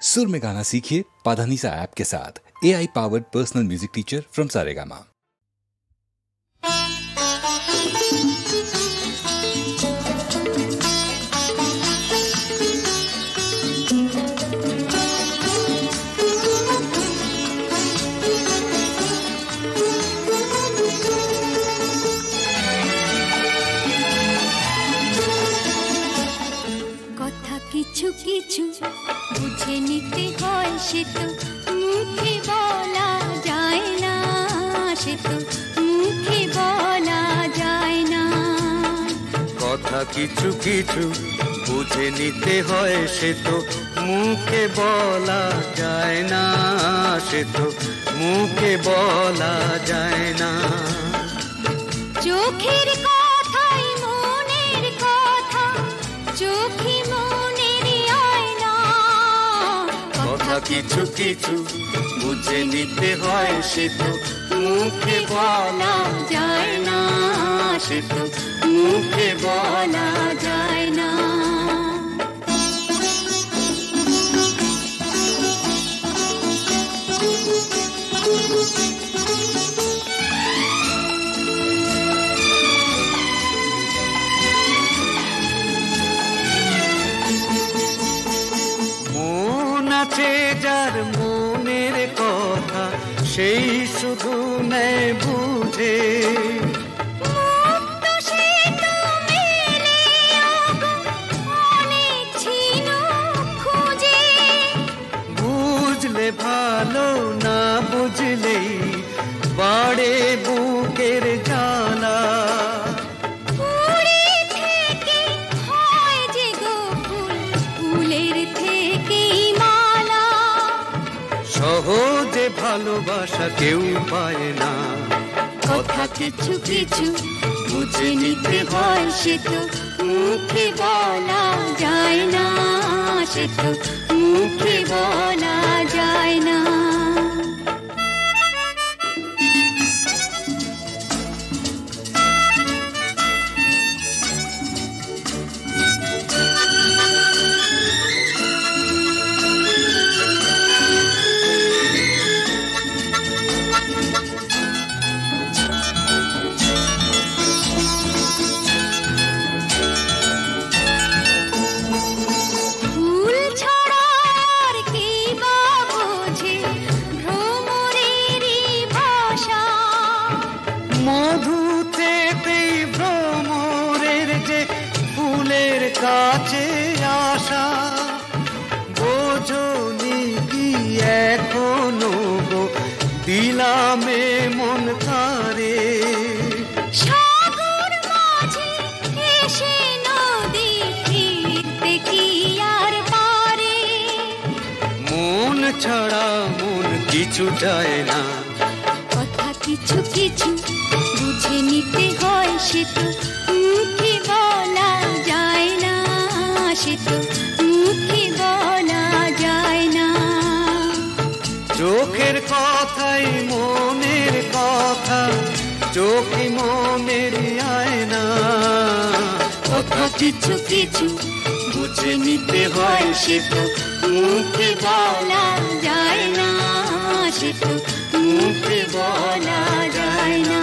सुर में गाना सीखिए पाधानीसा ऐप के साथ। AI powered personal music teacher from Saregama. কিছু কিছু বুঝে নিতে হয়, সে তো মুখে বলা যায় না, সে তো মুখে বলা যায় না। কথা কিছু কিছু বুঝে নিতে হয়, সে তো মুখে বলা যায় না, সে তো মুখে বলা যায় না। চোখের কথাই মনের কথা, চোখে কথা কিছু কিছু বুঝে নিতে হয়, সে তো মুখে বলা যায় না, সে তো মুখে বলা যায় না। যার মনের কথা সেই শুধু নেয় বুঝে, বুঝলে ভালো, না বুঝলেই বাড়ে বুকের জ্বালা। সহজে ভালোবাসা কেউ পায় না। কথা কিছু কিছু বুঝে নিতে হয়, সে তো মুখে বলা যায় না, সে তো মুখে বলা যায় না। কাছে আসা বোঝনি কি এখনো গো, দিলামে মন তারে। সাগর মাঝে এসে নদী ফিরতে কি আর পারে, মন ছাড়া মন কিছু যায় না। কথা কিছু কিছু বুঝে নিতে হয়, সে তো মুখে বলা যায় না, সে তো মুখে বলা যায় না। চোখের কথাই মনের কথা, চোখে মনের আয়না। কথা কিছু কিছু বুঝে নিতে হয়, সে তো মুখে বলা যায় না, সে তো মুখে বলা যায় না।